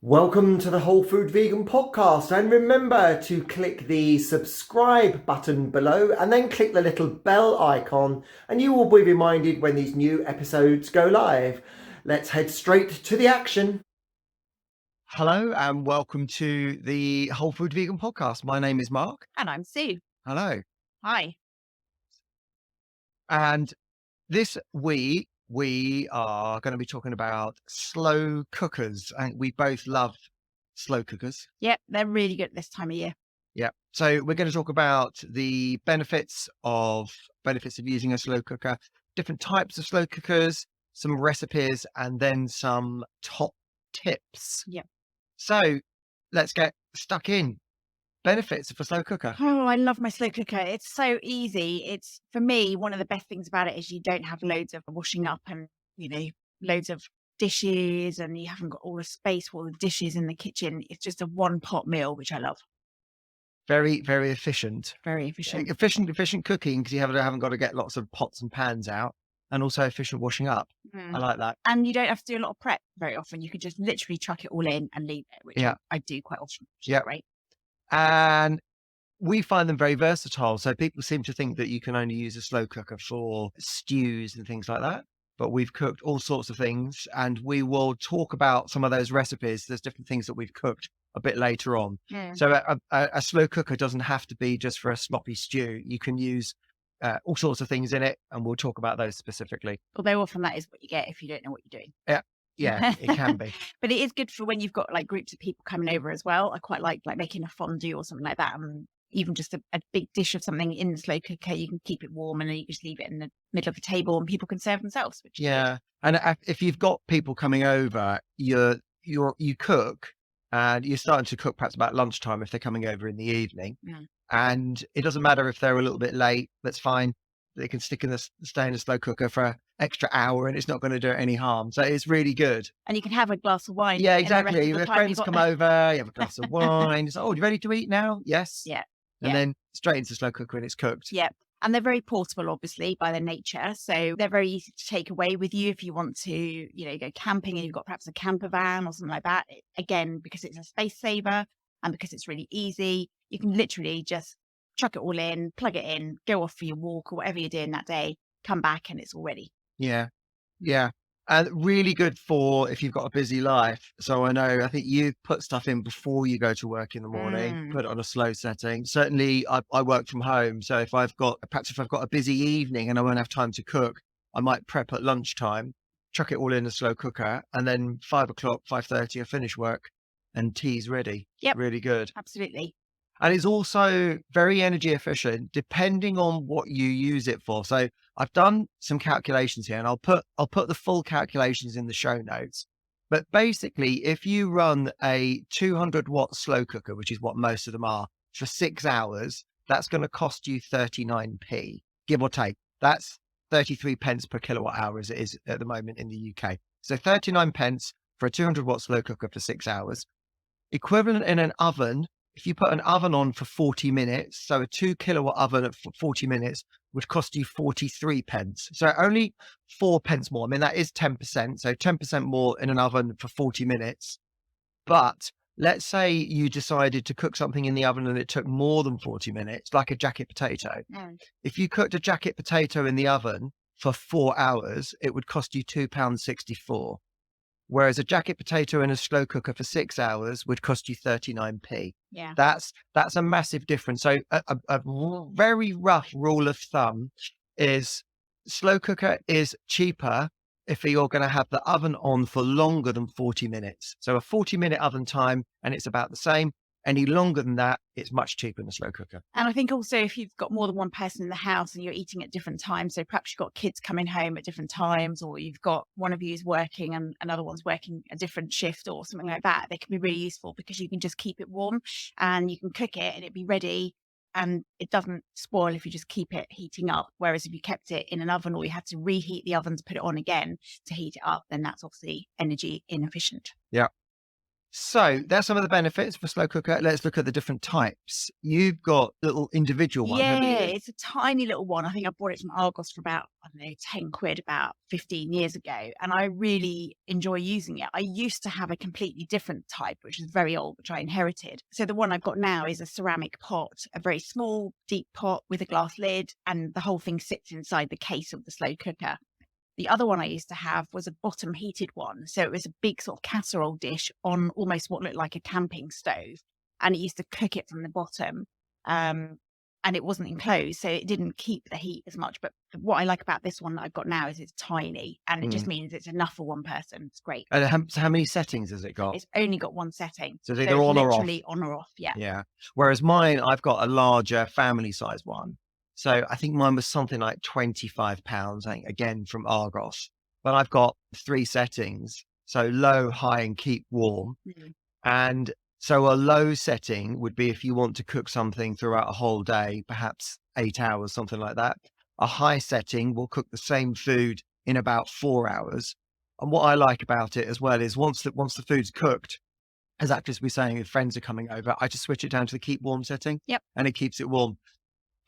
Welcome to the Whole Food Vegan Podcast, and remember to click the subscribe button below and then click the little bell icon and you will be reminded when these new episodes go live. Let's head straight to the action. Hello and welcome to the Whole Food Vegan Podcast. My name is Mark. And I'm Sue. Hello. Hi. And this week we are going to be talking about slow cookers, and we both love slow cookers. Yep, they're really good this time of year. Yeah. So we're going to talk about the benefits of using a slow cooker, different types of slow cookers, some recipes, and then some top tips. Yep. So let's get stuck in. Benefits of a slow cooker. Oh, I love my slow cooker. It's so easy. It's, for me, one of the best things about it is you don't have loads of washing up and, loads of dishes, and you haven't got all the space for all the dishes in the kitchen. It's just a one pot meal, which I love. Very, very efficient. Very efficient. Efficient cooking, because you haven't got to get lots of pots and pans out, and also efficient washing up. I like that. And you don't have to do a lot of prep very often. You could just literally chuck it all in and leave it, which I do quite often. Yeah. Great. And we find them very versatile. So people seem to think that you can only use a slow cooker for stews and things like that. But we've cooked all sorts of things, and we will talk about some of those recipes. There's different things that we've cooked a bit later on. Yeah. So a slow cooker doesn't have to be just for a sloppy stew. You can use all sorts of things in it, and we'll talk about those specifically. Although often that is what you get if you don't know what you're doing. Yeah, it can be. But it is good for when you've got like groups of people coming over as well. I quite like making a fondue or something like that. And even just a big dish of something in the slow cooker, you can keep it warm and then you just leave it in the middle of the table and people can serve themselves. Which is good. And if you've got people coming over, you cook, and you're starting to cook perhaps about lunchtime if they're coming over in the evening. Yeah. And it doesn't matter if they're a little bit late. That's fine. They can stay in the slow cooker for an extra hour, and it's not going to do it any harm. So it's really good. And you can have a glass of wine. Yeah, in the rest of exactly. the Your time friends you've got- come over, you have a glass of wine. It's like, oh, you ready to eat now? Yes. Yeah. And then straight into the slow cooker and it's cooked. Yeah. And they're very portable, obviously, by their nature. So they're very easy to take away with you if you want to, go camping and you've got perhaps a camper van or something like that. Again, because it's a space saver and because it's really easy, you can literally just chuck it all in, plug it in, go off for your walk or whatever you're doing that day, come back and it's all ready. Yeah. Yeah. And really good for if you've got a busy life. So I think you put stuff in before you go to work in the morning, put it on a slow setting. Certainly I work from home. So if I've got a busy evening and I won't have time to cook, I might prep at lunchtime, chuck it all in a slow cooker, and then 5:00, 5:30, I finish work and tea's ready. Yep. Really good. Absolutely. And it's also very energy efficient depending on what you use it for. So I've done some calculations here, and I'll put the full calculations in the show notes. But basically, if you run a 200-watt slow cooker, which is what most of them are, for 6 hours, that's going to cost you 39p, give or take. That's 33 pence per kilowatt hour as it is at the moment in the UK. So 39 pence for a 200-watt slow cooker for 6 hours. Equivalent in an oven. If you put an oven on for 40 minutes, so a 2 kilowatt oven at 40 minutes would cost you 43 pence. So only 4 pence more. I mean, that is 10%. So 10% more in an oven for 40 minutes. But let's say you decided to cook something in the oven and it took more than 40 minutes, like a jacket potato. If you cooked a jacket potato in the oven for 4 hours, it would cost you £2.64. Whereas a jacket potato in a slow cooker for 6 hours would cost you 39p. Yeah. That's a massive difference. So a very rough rule of thumb is slow cooker is cheaper if you're going to have the oven on for longer than 40 minutes. So a 40-minute oven time, and it's about the same. Any longer than that, it's much cheaper than a slow cooker. And I think also if you've got more than one person in the house and you're eating at different times, so perhaps you've got kids coming home at different times, or you've got one of you is working and another one's working a different shift or something like that, they can be really useful because you can just keep it warm and you can cook it and it'd be ready and it doesn't spoil if you just keep it heating up. Whereas if you kept it in an oven or you had to reheat the oven to put it on again to heat it up, then that's obviously energy inefficient. Yeah. So that's some of the benefits for slow cooker. Let's look at the different types. You've got little individual ones, haven't Yeah, you? it's a tiny little one. I think I bought it from Argos for about, I don't know, 10 quid about 15 years ago. And I really enjoy using it. I used to have a completely different type, which is very old, which I inherited. So the one I've got now is a ceramic pot, a very small, deep pot with a glass lid, and the whole thing sits inside the case of the slow cooker. The other one I used to have was a bottom heated one. So it was a big sort of casserole dish on almost what looked like a camping stove. And it used to cook it from the bottom. And it wasn't enclosed, so it didn't keep the heat as much. But what I like about this one that I've got now is it's tiny, and it just means it's enough for one person. It's great. And so how many settings has it got? It's only got one setting. So it's either on or off. Literally on or off, yeah. Yeah. Whereas mine, I've got a larger family size one. So I think mine was something like £25, I think, again from Argos. But I've got 3 settings. So low, high, and keep warm. Mm. And so a low setting would be if you want to cook something throughout a whole day, perhaps 8 hours, something like that. A high setting will cook the same food in about 4 hours. And what I like about it as well is once the food's cooked, as actors be saying, if friends are coming over, I just switch it down to the keep warm setting. Yep. And it keeps it warm.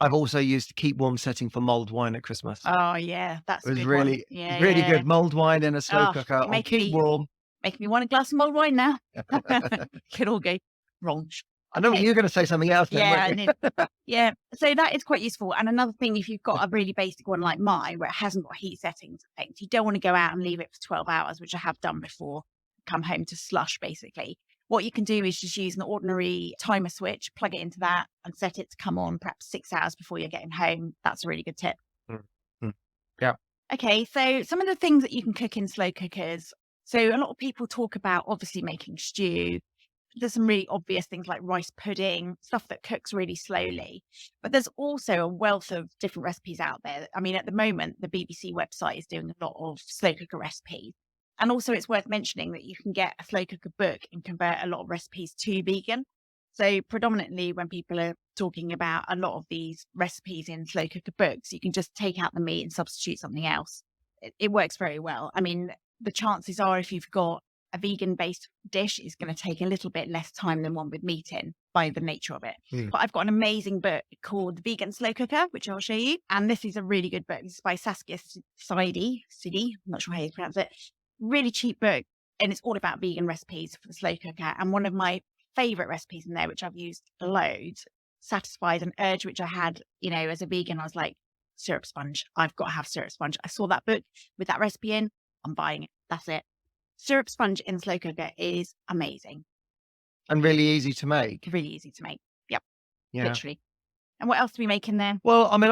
I've also used the keep warm setting for mulled wine at Christmas. Oh, yeah. That's It was a good really, one. Yeah, really yeah. good mulled wine in a slow Oh, cooker you on make keep me- warm. Making me want a glass of mulled wine now. Could all go wrong. I know Okay. you're going to say something else. Then, Yeah, weren't you? yeah. So that is quite useful. And another thing, if you've got a really basic one like mine, where it hasn't got heat settings and things, you don't want to go out and leave it for 12 hours, which I have done before, come home to slush, basically. What you can do is just use an ordinary timer switch, plug it into that and set it to come on perhaps 6 hours before you're getting home. That's a really good tip. Yeah. Okay, so some of the things that you can cook in slow cookers. So a lot of people talk about obviously making stew. There's some really obvious things like rice pudding, stuff that cooks really slowly. But there's also a wealth of different recipes out there. I mean, at the moment, the BBC website is doing a lot of slow cooker recipes. And also it's worth mentioning that you can get a slow cooker book and convert a lot of recipes to vegan. So predominantly when people are talking about a lot of these recipes in slow cooker books, you can just take out the meat and substitute something else. It works very well. I mean, the chances are if you've got a vegan based dish, it's going to take a little bit less time than one with meat in by the nature of it. But I've got an amazing book called The Vegan Slow Cooker, which I'll show you. And this is a really good book. This is by Saskia Sidey. I'm not sure how you pronounce it. Really cheap book. And it's all about vegan recipes for the slow cooker. And one of my favorite recipes in there, which I've used loads, satisfies an urge which I had, as a vegan. I was like, syrup sponge. I've got to have syrup sponge. I saw that book with that recipe in. I'm buying it. That's it. Syrup sponge in slow cooker is amazing. And really easy to make. Really easy to make. Yep. Yeah. Literally. And what else do we make in there? Well, I mean,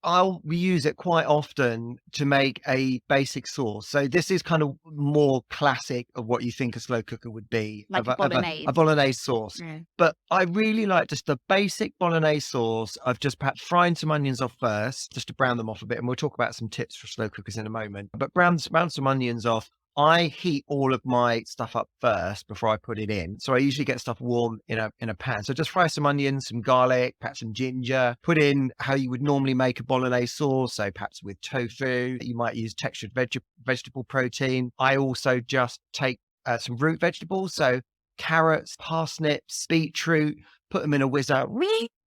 I'll use it quite often to make a basic sauce. So this is kind of more classic of what you think a slow cooker would be. Like a bolognese. A bolognese sauce. Yeah. But I really like just the basic bolognese sauce of just perhaps frying some onions off first, just to brown them off a bit. And we'll talk about some tips for slow cookers in a moment. But brown some onions off. I heat all of my stuff up first before I put it in. So I usually get stuff warm in a pan. So just fry some onions, some garlic, perhaps some ginger, put in how you would normally make a bolognese sauce. So perhaps with tofu, you might use textured vegetable protein. I also just take some root vegetables. So carrots, parsnips, beetroot, put them in a whizzer.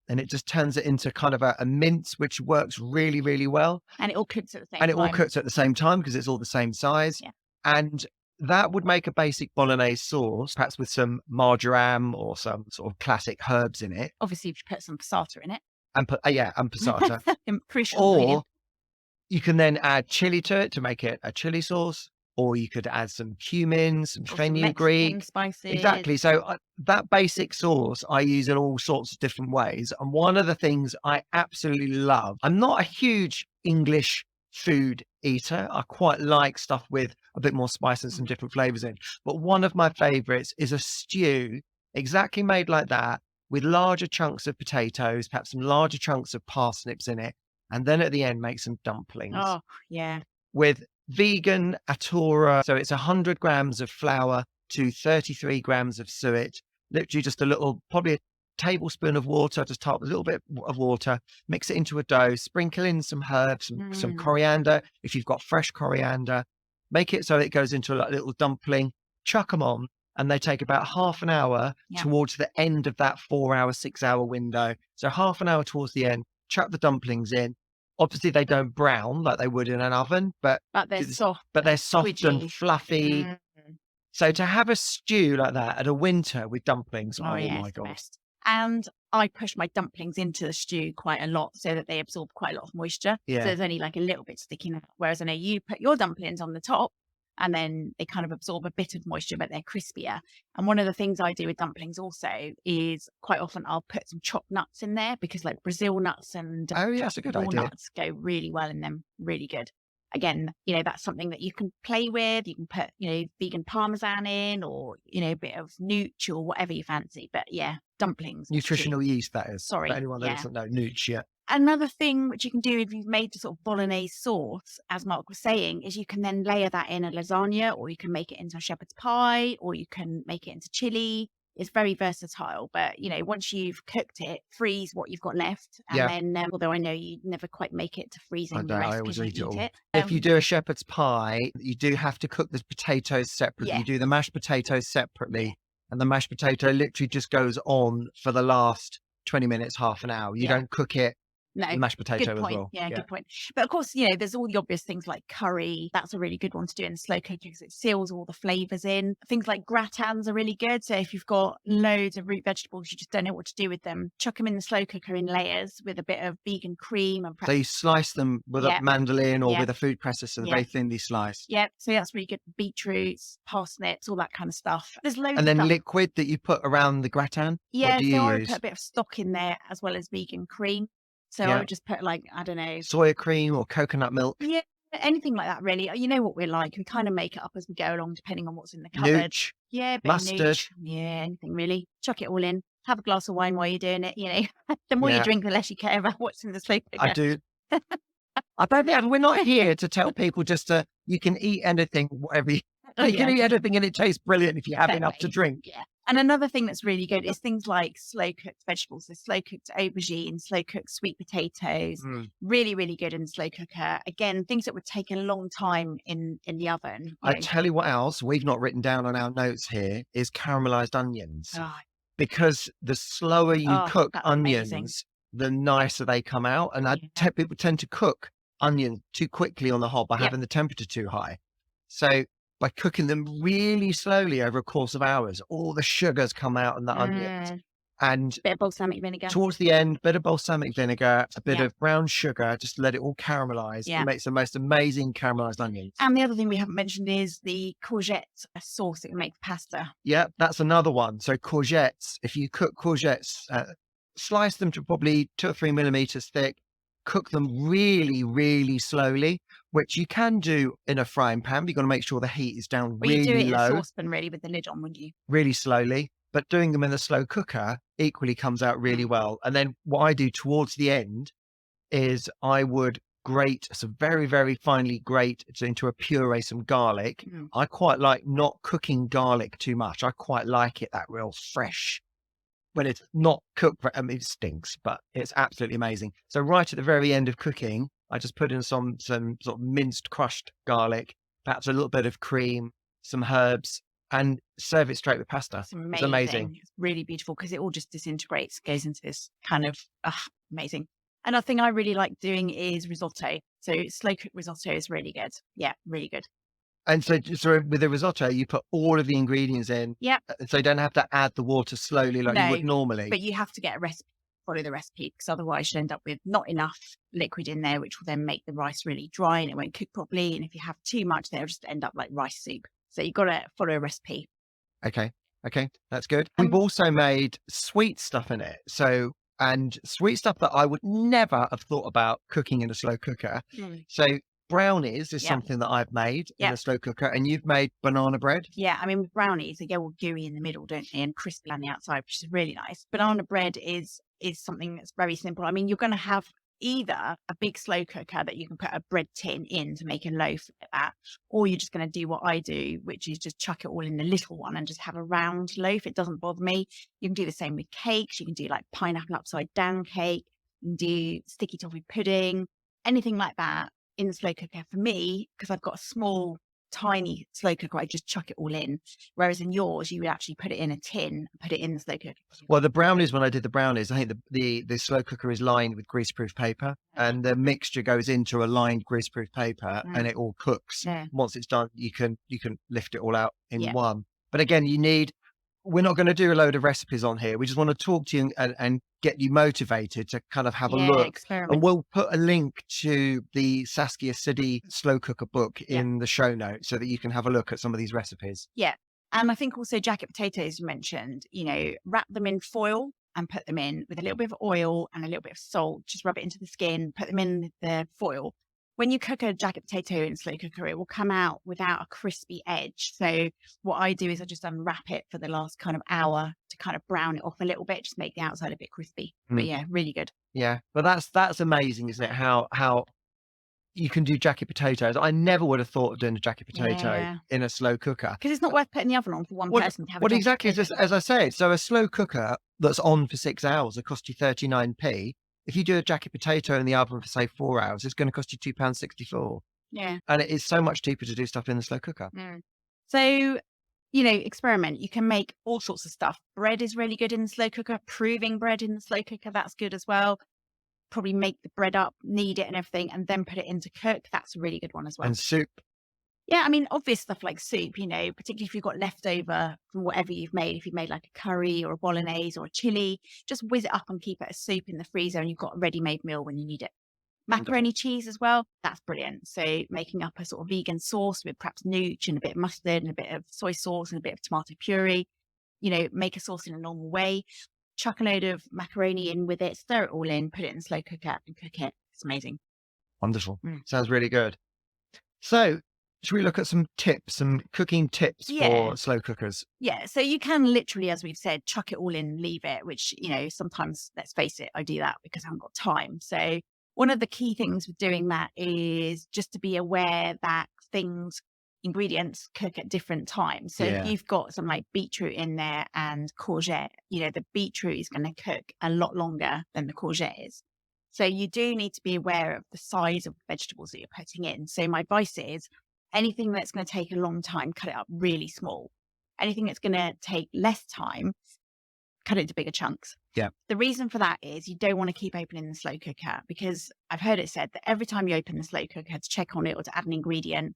And it just turns it into kind of a mince, which works really, really well. And it all cooks at the same time. And it all cooks at the same time because it's all the same size. Yeah. And that would make a basic bolognese sauce, perhaps with some marjoram or some sort of classic herbs in it. Obviously, you put some passata in it. And passata. Crucial Or ingredient. you can then add chili to it to make it a chili sauce. Or you could add some cumin, some Or some fenugreek. Mexican spices. Exactly. So that basic sauce I use in all sorts of different ways. And one of the things I absolutely love, I'm not a huge English food eater. I quite like stuff with a bit more spice and some different flavors in. But one of my favorites is a stew exactly made like that with larger chunks of potatoes, perhaps some larger chunks of parsnips in it. And then at the end, make some dumplings Oh, yeah. with vegan atura. So it's 100 grams of flour to 33 grams of suet, literally just a little, probably a tablespoon of water, just top a little bit of water, mix it into a dough, sprinkle in some herbs, some coriander. If you've got fresh coriander, make it so it goes into a little dumpling, chuck them on. and they take about half an hour Yeah. towards the end of that 4 hour, 6 hour window. So half an hour towards the end, chuck the dumplings in. Obviously, they don't brown like they would in an oven, but But they're it's- soft. they're soft squidgy. and fluffy. Mm. So to have a stew like that at a winter with dumplings, Oh, yeah, my it's the God. best. And I push my dumplings into the stew quite a lot so that they absorb quite a lot of moisture. Yeah. So there's only like a little bit sticking out. Whereas I know you put your dumplings on the top and then they kind of absorb a bit of moisture, but they're crispier. And one of the things I do with dumplings also is quite often I'll put some chopped nuts in there because like Brazil nuts and Oh, yeah, that's a good idea. walnuts go really well in them. Really good. Again, that's something that you can play with. You can put, vegan parmesan in or, a bit of nooch or whatever you fancy. But yeah, dumplings. Nutritional yeast, that is. Sorry, For anyone that yeah. doesn't know, nooch, yeah. Another thing which you can do if you've made the sort of bolognese sauce, as Mark was saying, is you can then layer that in a lasagna, or you can make it into a shepherd's pie, or you can make it into chili. It's very versatile, but once you've cooked it, freeze what you've got left, and Yeah. then although I know you never quite make it to freezing I the don't. rest I always because you eat it eat all. it. If you do a shepherd's pie, you do have to cook the potatoes separately. Yeah. You do the mashed potatoes separately, and the mashed potato literally just goes on for the last 20 minutes, half an hour. You Yeah. don't cook it, No, the mashed potato good as point. well. Yeah, good point. But of course, there's all the obvious things like curry. That's a really good one to do in the slow cooker because it seals all the flavors in. Things like gratins are really good. So if you've got loads of root vegetables, you just don't know what to do with them, chuck them in the slow cooker in layers with a bit of vegan cream and So you slice them with Yeah. a mandolin or Yeah. with a food presser, so they're Yeah. very thinly sliced. yeah, so that's really good. Beetroots, parsnips, all that kind of stuff. There's loads And of then stuff. liquid that you put around the gratin. Yeah, What do so I you would use? put a bit of stock in there as well as vegan cream. So I Yeah. would just put like, I don't know, Soya cream or coconut milk, yeah, anything like that really. You know what we're like. We kind of make it up as we go along depending on what's in the cupboard. nooch. Yeah, a bit Mustard. of nooch. Yeah, anything really. Chuck it all in. Have a glass of wine while you're doing it. The more Yeah. you drink, the less you care about what's in the slow I cooker. do. I don't think we're not here to tell people just you can eat anything, whatever you Oh, can yeah. eat anything and it tastes brilliant if you have That enough to way. drink. Yeah. And another thing that's really good is things like slow cooked vegetables. So slow cooked aubergine, slow cooked sweet potatoes. Mm. Really, really good in the slow cooker. Again, things that would take a long time in the oven. you I know. tell you what else we've not written down on our notes here is caramelized onions. Oh, Because the slower you Oh, cook that's onions, amazing. the nicer they come out. And Yeah. people tend to cook onions too quickly on the hob by Yep. having the temperature too high. So by cooking them really slowly over a course of hours, all the sugars come out in the onions. Mm, And bit of balsamic vinegar. towards the end, bit of balsamic vinegar, a bit Yeah. of brown sugar, just to let it all caramelize. Yeah. It makes the most amazing caramelized onions. And the other thing we haven't mentioned is the courgette sauce that we make for pasta. Yeah, that's another one. So courgettes, if you cook courgettes, slice them to probably 2 or 3 millimeters thick, cook them really, really slowly, which you can do in a frying pan. But you've got to make sure the heat is down Well, you do really it in a low, saucepan really with the lid on, wouldn't you? really slowly. But doing them in the slow cooker equally comes out really well. And then what I do towards the end is I would grate, so very, very finely grate into a puree some garlic. Mm. I quite like not cooking garlic too much. I quite like it that real fresh. When it's not cooked, I mean, it stinks, but it's absolutely amazing. So right at the very end of cooking, I just put in some sort of minced crushed garlic, perhaps a little bit of cream, some herbs, and serve it straight with pasta. It's amazing. It's amazing. It's really beautiful because it all just disintegrates, goes into this kind of amazing. Another thing I really like doing is risotto. So slow cooked risotto is really good. Yeah, really good. And so with the risotto, you put all of the ingredients in. Yep. So you don't have to add the water slowly like you would No, normally. But you have to get a recipe, follow the recipe, because otherwise you'll end up with not enough liquid in there, which will then make the rice really dry and it won't cook properly. And if you have too much, then it'll just end up like rice soup. So you've got to follow a recipe. Okay, that's good. We've also made sweet stuff in it. And sweet stuff that I would never have thought about cooking in a slow cooker. So brownies is Yeah. something that I've made in Yeah. a slow cooker, and you've made banana bread. Yeah, I mean, with brownies, they go all gooey in the middle, don't they? And crispy on the outside, which is really nice. Banana bread is something that's very simple. I mean, you're going to have either a big slow cooker that you can put a bread tin in to make a loaf like that, or you're just going to do what I do, which is just chuck it all in the little one and just have a round loaf. It doesn't bother me. You can do the same with cakes. You can do like pineapple upside down cake. You can do sticky toffee pudding, anything like that in the slow cooker. For me, because I've got a small tiny slow cooker, I just chuck it all in. Whereas in yours, you would actually put it in a tin and put it in the slow cooker. Well, the brownies, when I did the brownies, I think the slow cooker is lined with greaseproof paper, and the mixture goes into a lined greaseproof paper, and it all cooks. Yeah. Once it's done, you can lift it all out in Yeah. one. But again, we're not going to do a load of recipes on here. We just want to talk to you and get you motivated to kind of have a look. Experiment. And we'll put a link to the Saskia Siddi slow cooker book in the show notes so that you can have a look at some of these recipes. Yeah. And I think also jacket potatoes you mentioned, wrap them in foil and put them in with a little bit of oil and a little bit of salt. Just rub it into the skin, put them in the foil. When you cook a jacket potato in a slow cooker, it will come out without a crispy edge. So what I do is I just unwrap it for the last kind of hour to kind of brown it off a little bit, just make the outside a bit crispy. But yeah, really good. Yeah, but that's amazing, isn't it? How you can do jacket potatoes. I never would have thought of doing a jacket potato in a slow cooker. Because it's not worth putting the oven on for one person to have a jacket exactly, potato. as I said, so a slow cooker that's on for 6 hours will cost you 39p. If you do a jacket potato in the oven for, say, 4 hours, it's going to cost you £2.64. Yeah. And it is so much cheaper to do stuff in the slow cooker. So, experiment. You can make all sorts of stuff. Bread is really good in the slow cooker. Proving bread in the slow cooker, that's good as well. Probably make the bread up, knead it and everything, and then put it into cook. That's a really good one as well. And soup. Yeah, I mean, obvious stuff like soup, particularly if you've got leftover from whatever you've made. If you've made like a curry or a bolognese or a chili, just whiz it up and keep it as soup in the freezer, and you've got a ready-made meal when you need it. Macaroni cheese as well, that's brilliant. So making up a sort of vegan sauce with perhaps nooch and a bit of mustard and a bit of soy sauce and a bit of tomato puree, make a sauce in a normal way, chuck a load of macaroni in with it, stir it all in, put it in the slow cooker and cook it. It's amazing. Wonderful. Sounds really good. So should we look at some cooking tips for slow cookers? Yeah. So you can literally, as we've said, chuck it all in, leave it, which, sometimes, let's face it, I do that because I haven't got time. So one of the key things with doing that is just to be aware that ingredients cook at different times. So if you've got some like beetroot in there and courgette, the beetroot is going to cook a lot longer than the courgette is. So you do need to be aware of the size of vegetables that you're putting in. So my advice is anything that's going to take a long time, cut it up really small. Anything that's going to take less time, cut it into bigger chunks. Yeah. The reason for that is you don't want to keep opening the slow cooker, because I've heard it said that every time you open the slow cooker to check on it or to add an ingredient,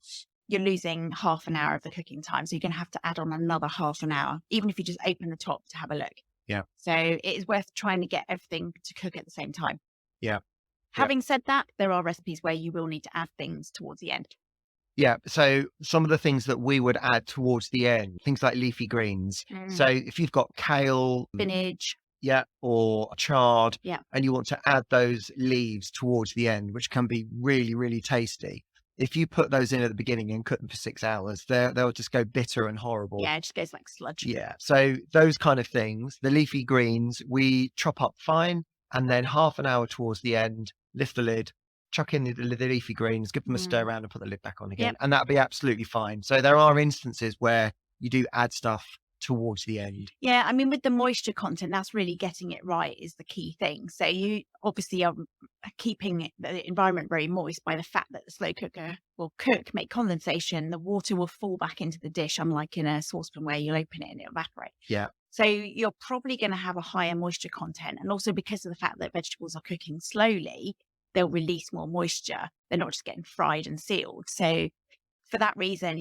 you're losing half an hour of the cooking time. So you're going to have to add on another half an hour, even if you just open the top to have a look. Yeah. So it is worth trying to get everything to cook at the same time. Yeah. Having said that, there are recipes where you will need to add things towards the end. Yeah. So some of the things that we would add towards the end, things like leafy greens. So if you've got kale, spinach, or chard, and you want to add those leaves towards the end, which can be really, really tasty. If you put those in at the beginning and cook them for 6 hours, they'll just go bitter and horrible. Yeah, it just goes like sludge. Yeah. So those kind of things, the leafy greens, we chop up fine, and then half an hour towards the end, lift the lid, chuck in the leafy greens, give them a stir around and put the lid back on again. And that'll be absolutely fine. So there are instances where you do add stuff towards the end. Yeah, I mean, with the moisture content, that's really getting it right is the key thing. So you obviously are keeping the environment very moist by the fact that the slow cooker will cook, make condensation, the water will fall back into the dish, unlike in a saucepan where you'll open it and it'll evaporate. Yeah. So you're probably going to have a higher moisture content. And also because of the fact that vegetables are cooking slowly, they'll release more moisture. They're not just getting fried and sealed. So for that reason,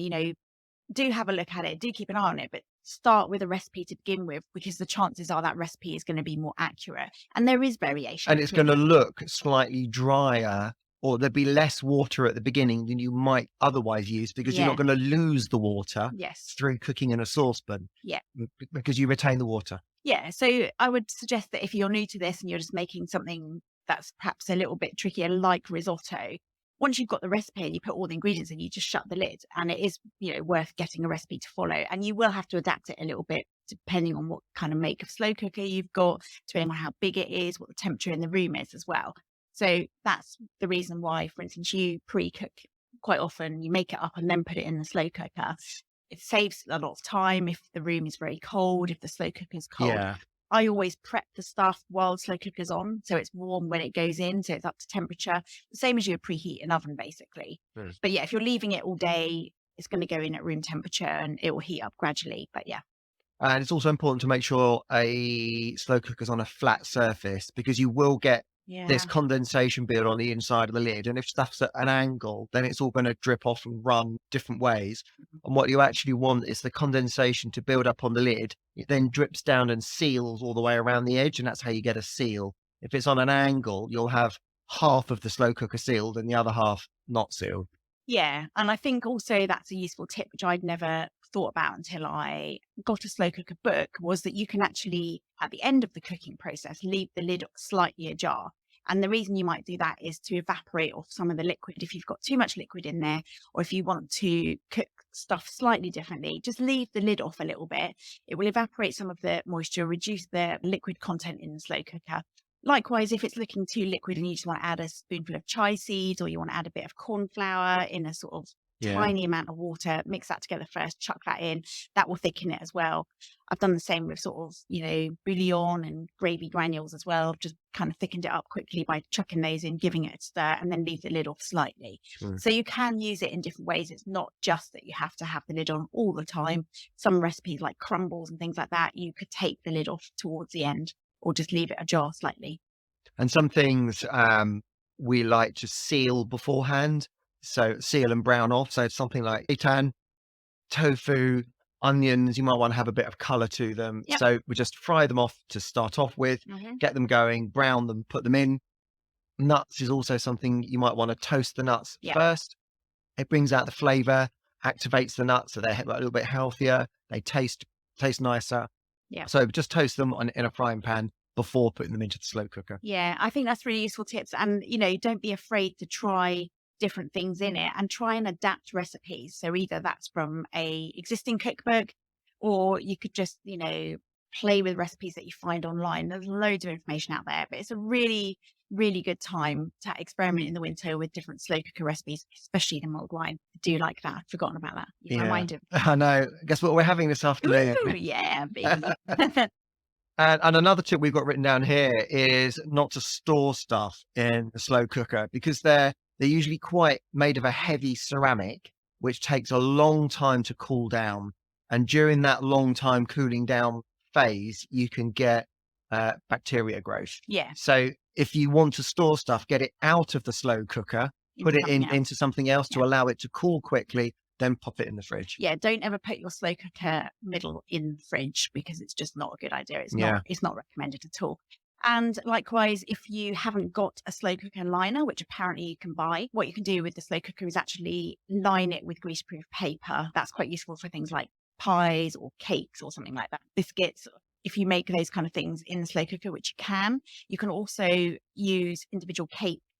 do have a look at it, do keep an eye on it, but start with a recipe to begin with, because the chances are that recipe is going to be more accurate. And there is variation. And it's going to look slightly drier, or there'll be less water at the beginning than you might otherwise use, because you're not going to lose the water through cooking in a saucepan. Yeah. Because you retain the water. Yeah. So I would suggest that if you're new to this and you're just making something that's perhaps a little bit trickier, like risotto, once you've got the recipe and you put all the ingredients in, you just shut the lid, and it is, worth getting a recipe to follow. And you will have to adapt it a little bit depending on what kind of make of slow cooker you've got, depending on how big it is, what the temperature in the room is as well. So that's the reason why, for instance, you pre-cook quite often, you make it up and then put it in the slow cooker. It saves a lot of time if the room is very cold, if the slow cooker is cold. Yeah. I always prep the stuff while slow cooker's on, so it's warm when it goes in, so it's up to temperature. The same as you would preheat an oven, basically. But yeah, if you're leaving it all day, it's going to go in at room temperature and it will heat up gradually. But yeah. And it's also important to make sure a slow cooker is on a flat surface, because you will get this Yeah. condensation build on the inside of the lid. And if stuff's at an angle, then it's all going to drip off and run different ways. And what you actually want is the condensation to build up on the lid. It then drips down and seals all the way around the edge. And that's how you get a seal. If it's on an angle, you'll have half of the slow cooker sealed and the other half not sealed. Yeah. And I think also that's a useful tip, which I'd never thought about until I got a slow cooker book, was that you can actually, at the end of the cooking process, leave the lid slightly ajar. And the reason you might do that is to evaporate off some of the liquid. If you've got too much liquid in there, or if you want to cook stuff slightly differently, just leave the lid off a little bit. It will evaporate some of the moisture, reduce the liquid content in the slow cooker. Likewise, if it's looking too liquid and you just want to add a spoonful of chai seeds, or you want to add a bit of corn flour in a sort of tiny amount of water, mix that together first, chuck that in, that will thicken it as well. I've done the same with sort of, bouillon and gravy granules as well, just kind of thickened it up quickly by chucking those in, giving it a stir, and then leave the lid off slightly. So you can use it in different ways. It's not just that you have to have the lid on all the time. Some recipes like crumbles and things like that, you could take the lid off towards the end, or just leave it ajar slightly. And some things we like to seal beforehand. So seal and brown off. So something like seitan, tofu, onions, you might want to have a bit of color to them. Yep. So we just fry them off to start off with, get them going, brown them, put them in. Nuts is also something you might want to toast the nuts first. It brings out the flavor, activates the nuts, so they're a little bit healthier. They taste nicer. Yeah. So just toast them in a frying pan before putting them into the slow cooker. Yeah, I think that's really useful tips. And, don't be afraid to try different things in it and try and adapt recipes. So either that's from a existing cookbook, or you could just, play with recipes that you find online. There's loads of information out there, but it's a really, really good time to experiment in the winter with different slow cooker recipes, especially the mulled wine. I do like that. I've forgotten about that. You reminded me. I know. Guess what we're having this afternoon? Ooh, yeah, baby. And another tip we've got written down here is not to store stuff in the slow cooker, because they're usually quite made of a heavy ceramic, which takes a long time to cool down. And during that long time cooling down phase, you can get bacteria growth. Yeah. So if you want to store stuff, get it out of the slow cooker, put it into something else to allow it to cool quickly, then pop it in the fridge. Yeah, don't ever put your slow cooker middle in the fridge, because it's just not a good idea. It's not recommended at all. And likewise, if you haven't got a slow cooker liner, which apparently you can buy, what you can do with the slow cooker is actually line it with greaseproof paper. That's quite useful for things like pies or cakes or something like that. Biscuits. If you make those kind of things in the slow cooker, which you can also use individual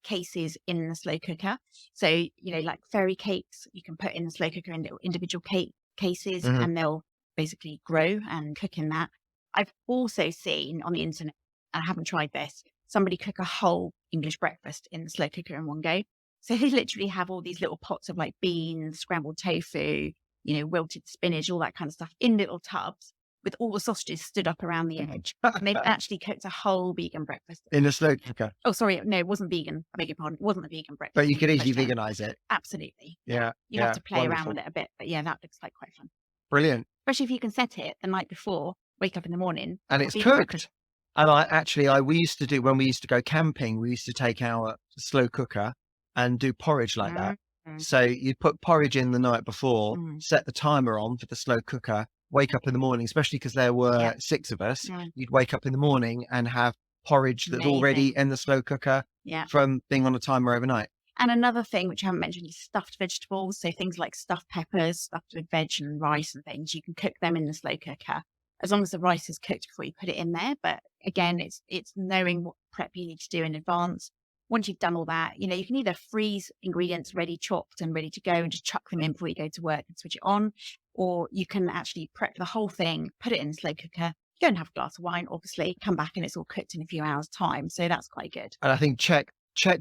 cases in the slow cooker. So, like fairy cakes, you can put in the slow cooker in little individual cake cases, and they'll basically grow and cook in that. I've also seen on the internet, I haven't tried this, somebody cook a whole English breakfast in the slow cooker in one go. So they literally have all these little pots of like beans, scrambled tofu, wilted spinach, all that kind of stuff in little tubs, with all the sausages stood up around the edge. And they've actually cooked a whole vegan breakfast. In a slow cooker. Oh, sorry. No, it wasn't vegan. I beg your pardon. It wasn't a vegan breakfast. But you could easily veganize it. Absolutely. Yeah. You have to play around with it a bit. But yeah, that looks like quite fun. Brilliant. Especially if you can set it the night before, wake up in the morning. And it's cooked. And we used to do, when we used to go camping, we used to take our slow cooker and do porridge like that. So you'd put porridge in the night before, set the timer on for the slow cooker, wake up in the morning, especially because there were 6 of us. You'd wake up in the morning and have porridge that's already in the slow cooker from being on a timer overnight. And another thing, which I haven't mentioned, is stuffed vegetables. So things like stuffed peppers, stuffed with veg and rice and things, you can cook them in the slow cooker, as long as the rice is cooked before you put it in there. But again, it's knowing what prep you need to do in advance. Once you've done all that, you can either freeze ingredients ready chopped and ready to go and just chuck them in before you go to work and switch it on, or you can actually prep the whole thing, put it in the slow cooker, go and have a glass of wine, obviously, come back and it's all cooked in a few hours' time. So that's quite good. And I think check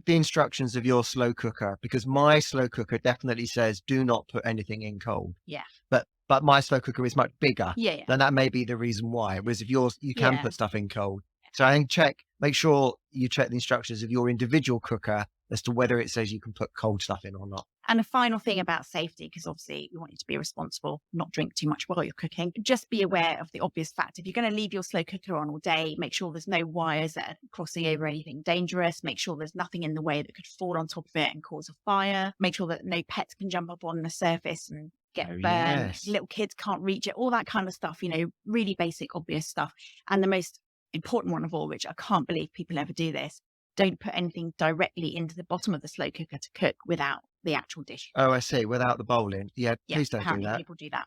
the instructions of your slow cooker, because my slow cooker definitely says do not put anything in cold. Yeah. But my slow cooker is much bigger. Yeah. Then that may be the reason why. Whereas if yours, you can put stuff in cold. So I think make sure you check the instructions of your individual cooker as to whether it says you can put cold stuff in or not. And a final thing about safety, because obviously we want you to be responsible, not drink too much while you're cooking. Just be aware of the obvious fact. If you're going to leave your slow cooker on all day, make sure there's no wires that are crossing over anything dangerous. Make sure there's nothing in the way that could fall on top of it and cause a fire. Make sure that no pets can jump up on the surface and get burned. Yes. Little kids can't reach it, all that kind of stuff, really basic, obvious stuff. And the most important one of all, which I can't believe people ever do this, don't put anything directly into the bottom of the slow cooker to cook without the actual dish. Oh, I see. Without the bowl in. Yeah, please don't do apparently that. people do that.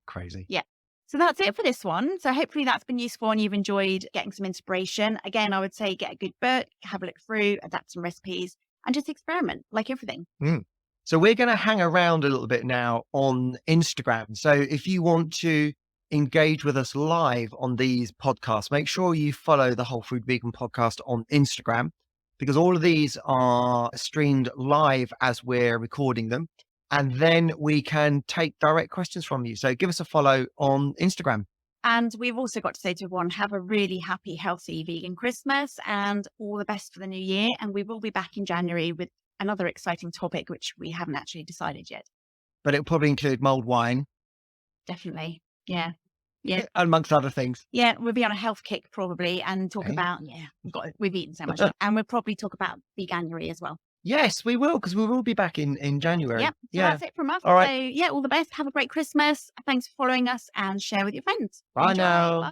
Crazy. So that's it for this one. So hopefully that's been useful and you've enjoyed getting some inspiration. Again, I would say get a good book, have a look through, adapt some recipes, and just experiment like everything. So we're going to hang around a little bit now on Instagram. So if you want to engage with us live on these podcasts, make sure you follow the Whole Food Vegan podcast on Instagram, because all of these are streamed live as we're recording them. And then we can take direct questions from you. So give us a follow on Instagram. And we've also got to say to everyone, have a really happy, healthy vegan Christmas and all the best for the new year. And we will be back in January with another exciting topic, which we haven't actually decided yet. But it'll probably include mulled wine. Definitely. Yeah. Amongst other things. Yeah, we'll be on a health kick probably and talk Okay. about, we've eaten so much. And we'll probably talk about veganuary as well. Yes, we will, because we will be back in January. Yep. So that's it from us. All right. So all the best. Have a great Christmas. Thanks for following us and share with your friends. Bye Enjoy. now. Bye.